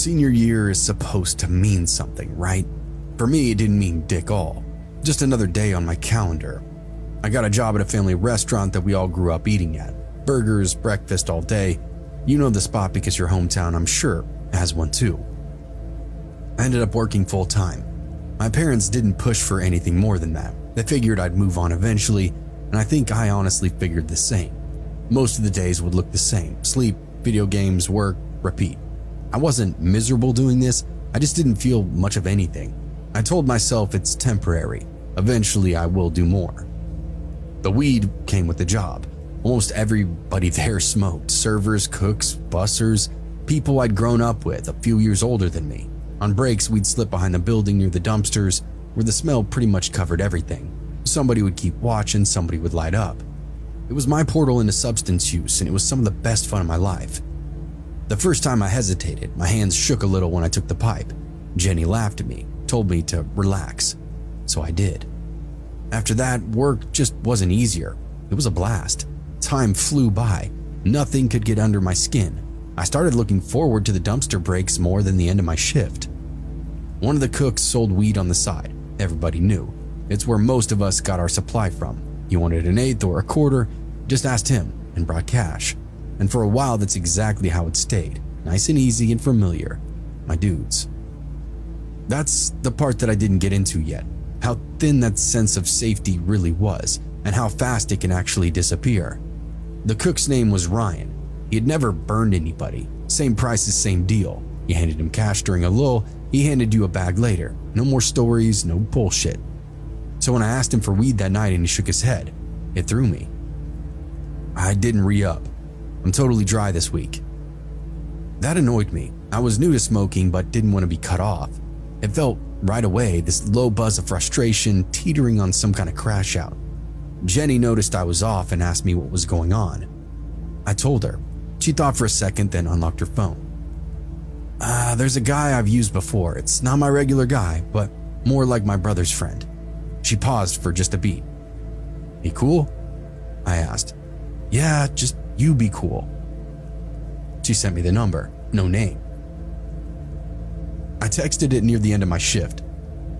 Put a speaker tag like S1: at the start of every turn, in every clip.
S1: Senior year is supposed to mean something, right? For me, it didn't mean dick all. Just another day on my calendar. I got a job at a family restaurant that we all grew up eating at. Burgers, breakfast all day. You know the spot because your hometown, I'm sure, has one too. I ended up working full time. My parents didn't push for anything more than that. They figured I'd move on eventually, and I think I honestly figured the same. Most of the days would look the same: sleep, video games, work, repeat. I wasn't miserable doing this, I just didn't feel much of anything. I told myself it's temporary. Eventually I will do more. The weed came with the job. Almost everybody there smoked: servers, cooks, bussers, people I'd grown up with, a few years older than me. On breaks, we'd slip behind the building near the dumpsters, where the smell pretty much covered everything. Somebody would keep watch and somebody would light up. It was my portal into substance use, and it was some of the best fun of my life. The first time I hesitated, my hands shook a little when I took the pipe. Jenny laughed at me, told me to relax, so I did. After that, work just wasn't easier. It was a blast. Time flew by. Nothing could get under my skin. I started looking forward to the dumpster breaks more than the end of my shift. One of the cooks sold weed on the side. Everybody knew. It's where most of us got our supply from. You wanted an eighth or a quarter, just asked him and brought cash. And for a while, that's exactly how it stayed. Nice and easy and familiar. My dudes. That's the part that I didn't get into yet. How thin that sense of safety really was, and how fast it can actually disappear. The cook's name was Ryan. He had never burned anybody. Same price as same deal. You handed him cash during a lull, he handed you a bag later. No more stories, no bullshit. So when I asked him for weed that night and he shook his head, it threw me. I didn't re-up. I'm totally dry this week. That annoyed me. I was new to smoking but didn't want to be cut off. It felt right away, this low buzz of frustration teetering on some kind of crash out. Jenny noticed I was off and asked me what was going on. I told her. She thought for a second, then unlocked her phone. There's a guy I've used before. It's not my regular guy, but more like my brother's friend. She paused for just a beat. He cool? I asked. Yeah, just you be cool. She sent me the number, no name. I texted it near the end of my shift.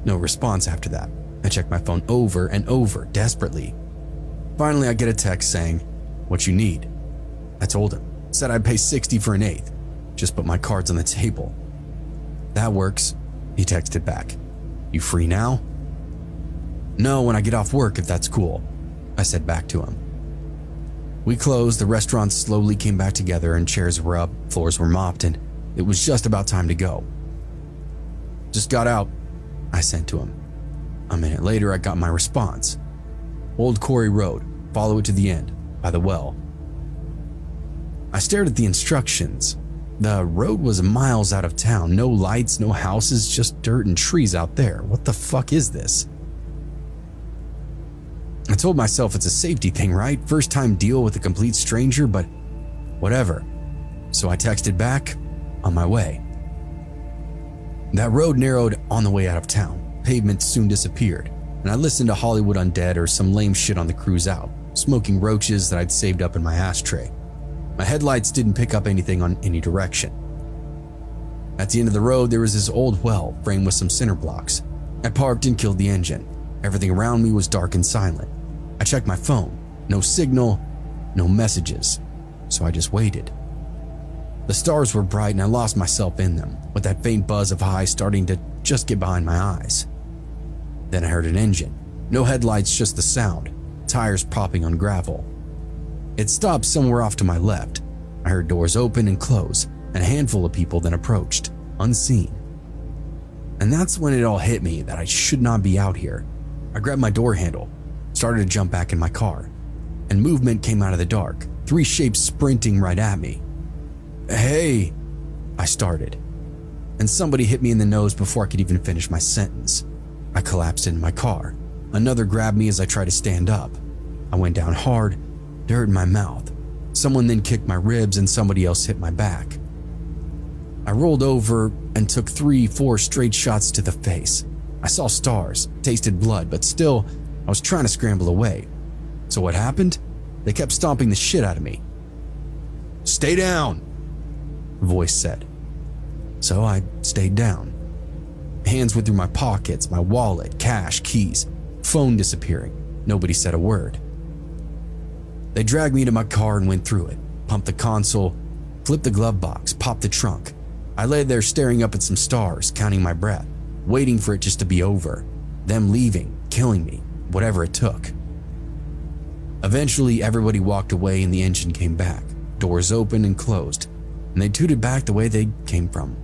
S1: No response after that. I checked my phone over and over, desperately. Finally, I get a text saying, "What you need?" I told him. Said I'd pay $60 for an eighth. Just put my cards on the table. That works, he texted back. You free now? No, when I get off work, if that's cool, I said back to him. We closed, the restaurant slowly came back together and chairs were up, floors were mopped, and it was just about time to go. Just got out, I sent to him. A minute later, I got my response. Old Quarry Road, follow it to the end, by the well. I stared at the instructions. The road was miles out of town, no lights, no houses, just dirt and trees out there. What the fuck is this? I told myself it's a safety thing, right? First time deal with a complete stranger, but whatever. So I texted back, on my way. That road narrowed on the way out of town. Pavement soon disappeared, and I listened to Hollywood Undead or some lame shit on the cruise out, smoking roaches that I'd saved up in my ashtray. My headlights didn't pick up anything on any direction. At the end of the road, there was this old well framed with some cinder blocks. I parked and killed the engine. Everything around me was dark and silent. I checked my phone. No signal, no messages. So I just waited. The stars were bright and I lost myself in them, with that faint buzz of high starting to just get behind my eyes. Then I heard an engine. No headlights, just the sound. Tires popping on gravel. It stopped somewhere off to my left. I heard doors open and close, and a handful of people then approached, unseen. And that's when it all hit me that I should not be out here. I grabbed my door handle, started to jump back in my car, and movement came out of the dark, 3 shapes sprinting right at me. Hey, I started, and somebody hit me in the nose before I could even finish my sentence. I collapsed into my car. Another grabbed me as I tried to stand up. I went down hard, dirt in my mouth. Someone then kicked my ribs and somebody else hit my back. I rolled over and took 3-4 straight shots to the face. I saw stars, tasted blood, but still, I was trying to scramble away. So what happened? They kept stomping the shit out of me. Stay down, a voice said. so I stayed down. Hands went through my pockets, my wallet, cash, keys, phone disappearing. Nobody said a word. They dragged me to my car and went through it, pumped the console, flipped the glove box, popped the trunk. I lay there staring up at some stars, counting my breath, waiting for it just to be over. Them leaving, killing me, whatever it took. Eventually, everybody walked away and the engine came back. Doors opened and closed, and they tooted back the way they came from.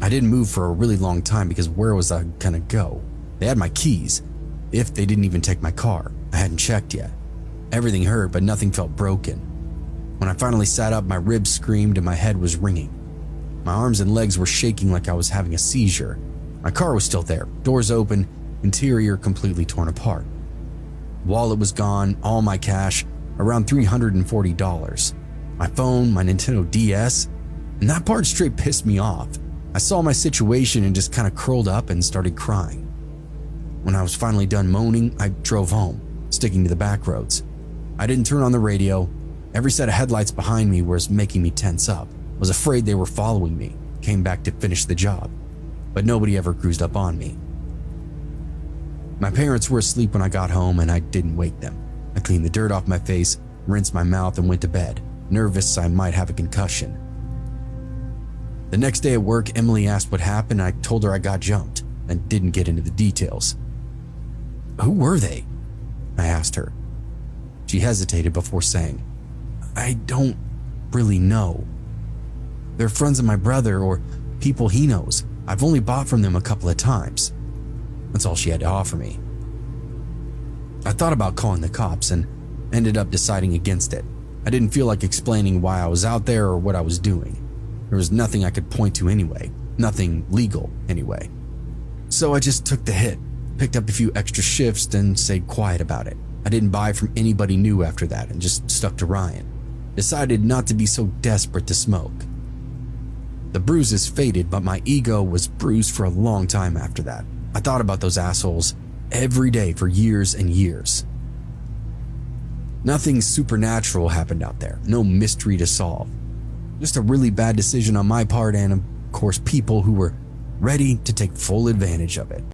S1: I didn't move for a really long time because where was I gonna go? They had my keys, if they didn't even take my car. I hadn't checked yet. Everything hurt, but nothing felt broken. When I finally sat up, my ribs screamed and my head was ringing. My arms and legs were shaking like I was having a seizure. My car was still there, doors open, interior completely torn apart. Wallet was gone, all my cash, around $340. My phone, my Nintendo DS, and that part straight pissed me off. I saw my situation and just kind of curled up and started crying. When I was finally done moaning, I drove home, sticking to the back roads. I didn't turn on the radio. Every set of headlights behind me was making me tense up. Was afraid they were following me. Came back to finish the job, but nobody ever cruised up on me. My parents were asleep when I got home and I didn't wake them. I cleaned the dirt off my face, rinsed my mouth and went to bed, nervous I might have a concussion. The next day at work, Emily asked what happened and I told her I got jumped and didn't get into the details. Who were they? I asked her. She hesitated before saying, I don't really know. They're friends of my brother or people he knows. I've only bought from them a couple of times. That's all she had to offer me. I thought about calling the cops and ended up deciding against it. I didn't feel like explaining why I was out there or what I was doing. There was nothing I could point to anyway, nothing legal anyway. So I just took the hit, picked up a few extra shifts and stayed quiet about it. I didn't buy from anybody new after that and just stuck to Ryan. Decided not to be so desperate to smoke. The bruises faded, but my ego was bruised for a long time after that. I thought about those assholes every day for years and years. Nothing supernatural happened out there, no mystery to solve. Just a really bad decision on my part and, of course, people who were ready to take full advantage of it.